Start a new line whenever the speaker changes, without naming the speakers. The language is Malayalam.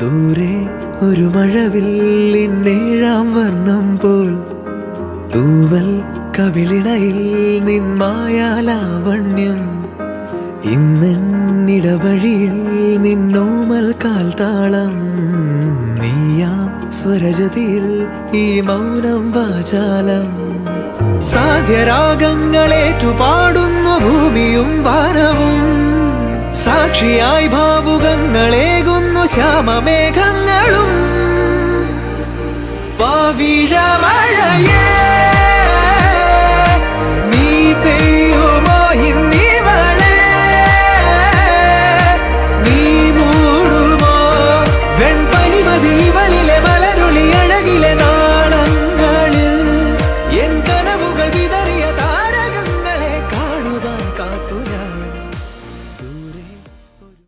ദൂരെ ഒരു മഴവില്ലിന്നേഴാം വർണ്ണം പോൽ തൂവൽ കവിളിണയിൽ നിന്മായാലാവണ്യം ഇന്നിടവഴിയിൽ നിന്നോമൽ കാൽത്താളം നീയാം സ്വരജതിയിൽ ഈ മൗനം വാചാലം സാധ്യരാഗങ്ങളേറ്റുപാടുന്നു ഭൂമിയും വാനവും സാക്ഷിയായി ഭാവുകങ്ങളേകുന്നു ശ്യാമമേഘങ്ങളും പവിഴമഴയേ